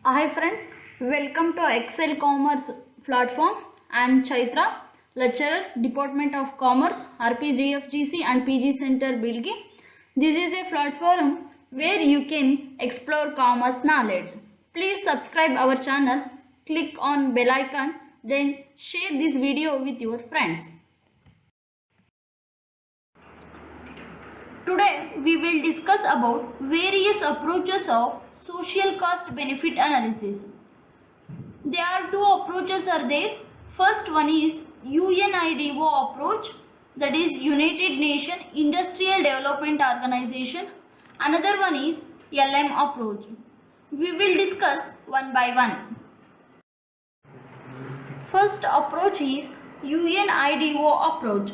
Hi friends, welcome to Excel Commerce platform. I am Chaitra, lecturer, Department of Commerce, RPGFGC and PG Center Bilgi. This is a platform where you can explore commerce knowledge. Please subscribe our channel, click on bell icon, then share this video with your friends. Today we will discuss about various approaches of social cost benefit analysis. There are two approaches are there. First one is UNIDO approach, that is United Nations Industrial Development Organization. Another one is LM approach. We will discuss one by one. First approach is UNIDO approach.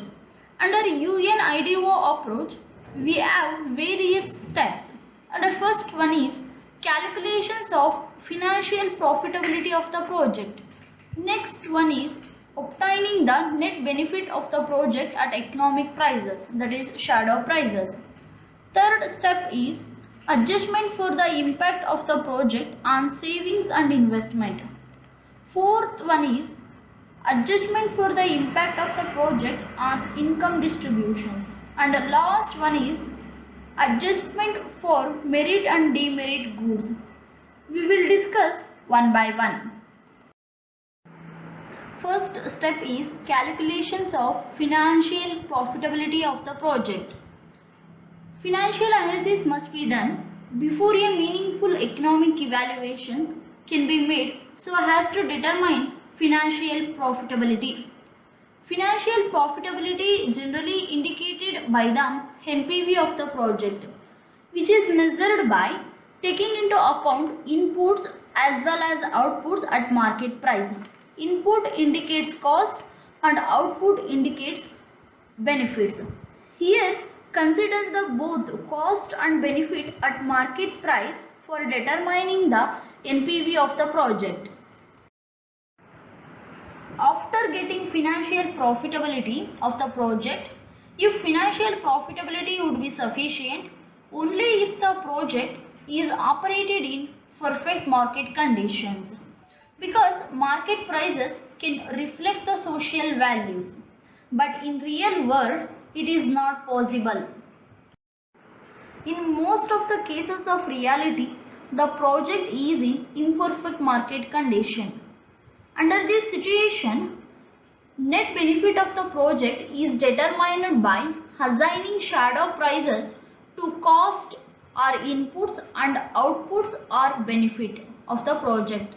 Under UNIDO approach, we have various steps. And the first one is calculations of financial profitability of the project. Next one is obtaining the net benefit of the project at economic prices, that is shadow prices. Third step is adjustment for the impact of the project on savings and investment. Fourth one is adjustment for the impact of the project on income distributions. And the last one is adjustment for merit and demerit goods. We will discuss one by one. First step is calculations of financial profitability of the project. Financial analysis must be done before a meaningful economic evaluations can be made so as to determine financial profitability. Financial profitability generally indicated by the NPV of the project, which is measured by taking into account inputs as well as outputs at market price. Input indicates cost and output indicates benefits. Here, consider the both cost and benefit at market price for determining the NPV of the project. After getting financial profitability of the project, if financial profitability would be sufficient only if the project is operated in perfect market conditions, because market prices can reflect the social values, but in real world it is not possible. In most of the cases of reality, the project is in imperfect market condition. Under this situation, net benefit of the project is determined by assigning shadow prices to cost or inputs and outputs or benefit of the project.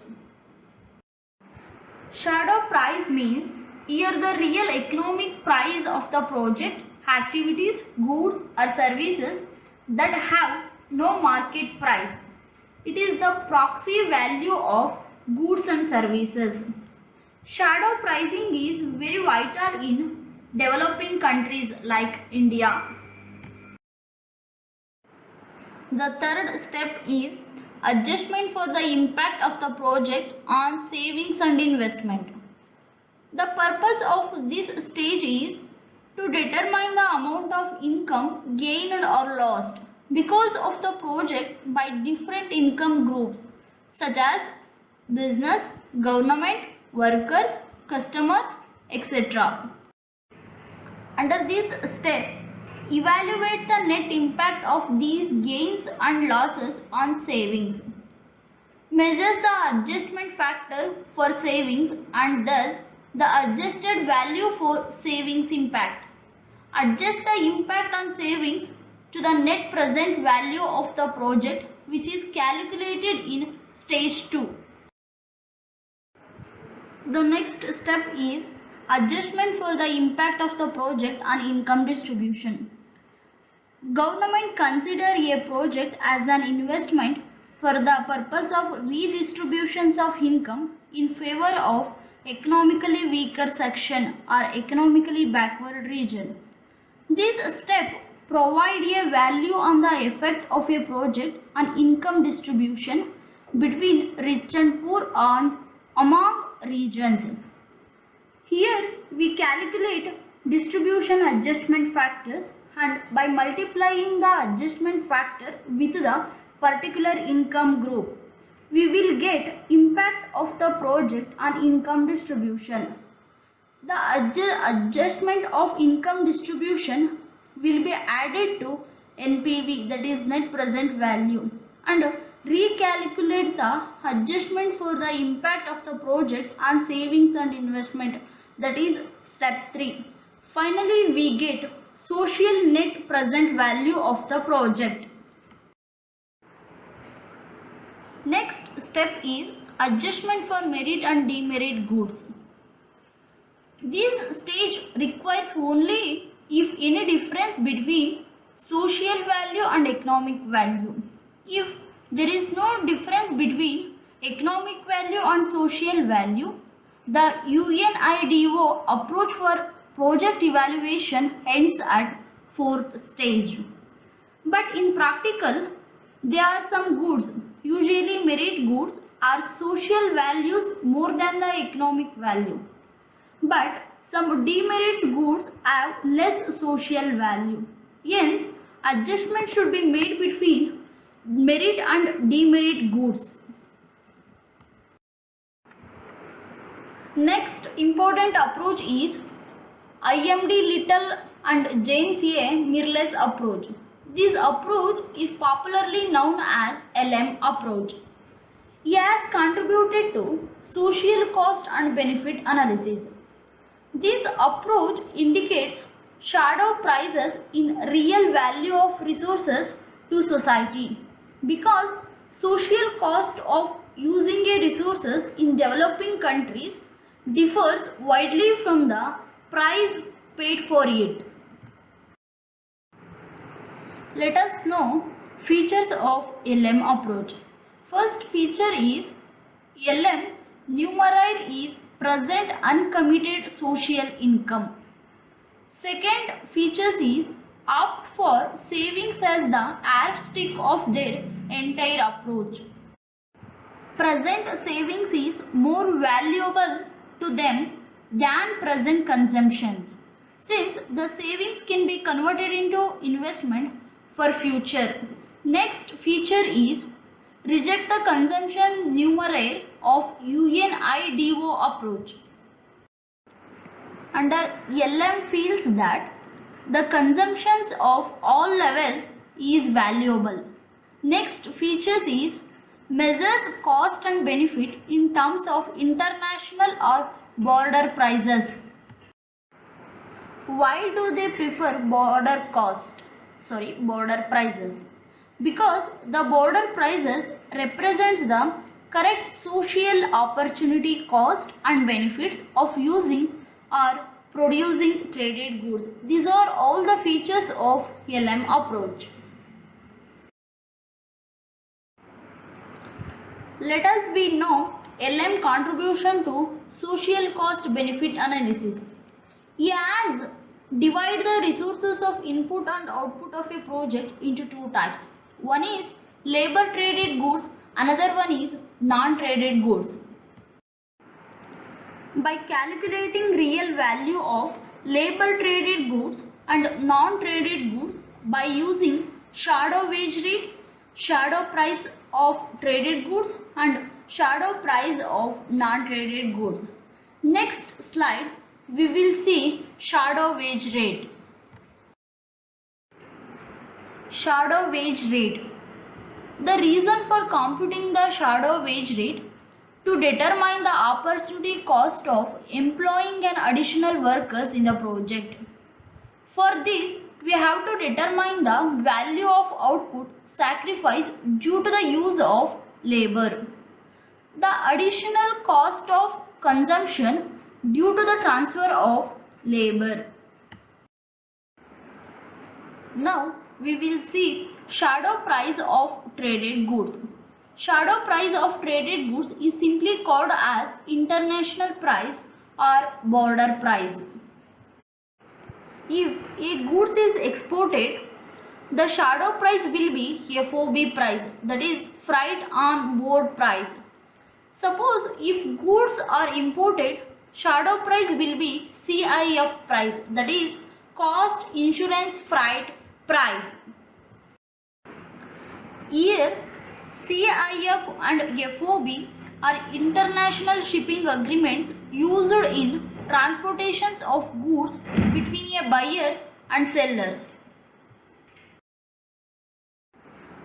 Shadow price means here the real economic price of the project, activities, goods or services that have no market price. It is the proxy value of goods and services. Shadow pricing is very vital in developing countries like India. The third step is adjustment for the impact of the project on savings and investment. The purpose of this stage is to determine the amount of income gained or lost because of the project by different income groups such as business, government, workers, customers, etc. Under this step, evaluate the net impact of these gains and losses on savings. Measures the adjustment factor for savings and thus the adjusted value for savings impact. Adjust the impact on savings to the net present value of the project, which is calculated in stage 2. The next step is adjustment for the impact of the project on income distribution. Government consider a project as an investment for the purpose of redistributions of income in favor of economically weaker section or economically backward region. This step provide a value on the effect of a project on income distribution between rich and poor and among regions. Here we calculate distribution adjustment factors, and by multiplying the adjustment factor with the particular income group, we will get impact of the project on income distribution. The adjustment of income distribution will be added to NPV, that is net present value, and recalculate the adjustment for the impact of the project on savings and investment, that is step 3. Finally, we get social net present value of the project. Next step is adjustment for merit and demerit goods. This stage requires only if any difference between social value and economic value. If there is no difference between economic value and social value, the UNIDO approach for project evaluation ends at 4th stage. But in practical, there are some goods, usually merit goods, are social values more than the economic value. But some demerits goods have less social value. Hence, adjustment should be made between merit and demerit goods. Next important approach is IMD Little and James A. Mirrlees approach. This approach is popularly known as LM approach. He has contributed to social cost and benefit analysis. This approach indicates shadow prices in real value of resources to society, because social cost of using a resources in developing countries differs widely from the price paid for it. Let us know features of LM approach. First feature is LM numeraire is present uncommitted social income. Second features is opt for savings as the yardstick of their entire approach. Present savings is more valuable to them than present consumptions, since the savings can be converted into investment for future. Next feature is reject the consumption numeraire of UNIDO approach. Under LM feels that the consumptions of all levels is valuable. Next features is measures cost and benefit in terms of international or border prices. Why do they prefer border prices? Because the border prices represents the correct social opportunity cost and benefits of using or producing traded goods. These are all the features of LM approach. Let us we know LM contribution to social cost benefit analysis. He has divided the resources of input and output of a project into two types. One is labor traded goods, another one is non-traded goods. By calculating real value of labor traded goods and non-traded goods by using shadow wage rate, shadow price of traded goods and shadow price of non-traded goods. Next slide we will see shadow wage rate. Shadow wage rate. The reason for computing the shadow wage rate to determine the opportunity cost of employing an additional workers in the project. For this, we have to determine the value of output sacrifice due to the use of labor, the additional cost of consumption due to the transfer of labor. Now we will see shadow price of traded goods. Shadow price of traded goods is simply called as international price or border price. If a goods is exported, the shadow price will be FOB price, that is freight on board price. Suppose if goods are imported, shadow price will be CIF price, that is cost insurance freight price. Here CIF and FOB are international shipping agreements used in transportations of goods between a buyers and sellers.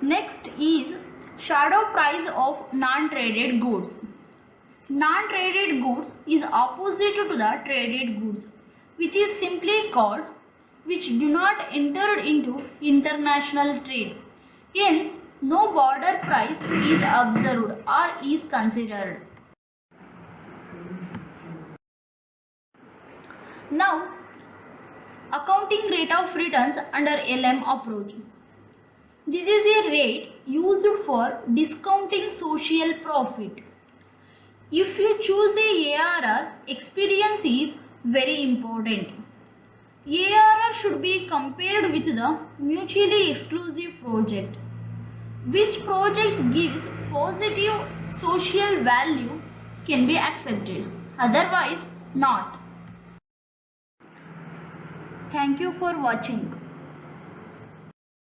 Next is shadow price of non-traded goods. Non-traded goods is opposite to the traded goods, which is simply called which do not enter into international trade. Hence, no border price is observed or is considered. Now, accounting rate of returns under LM approach. This is a rate used for discounting social profit. If you choose a ARR, experience is very important. ARR should be compared with the mutually exclusive project. Which project gives positive social value can be accepted, otherwise not. Thank you for watching.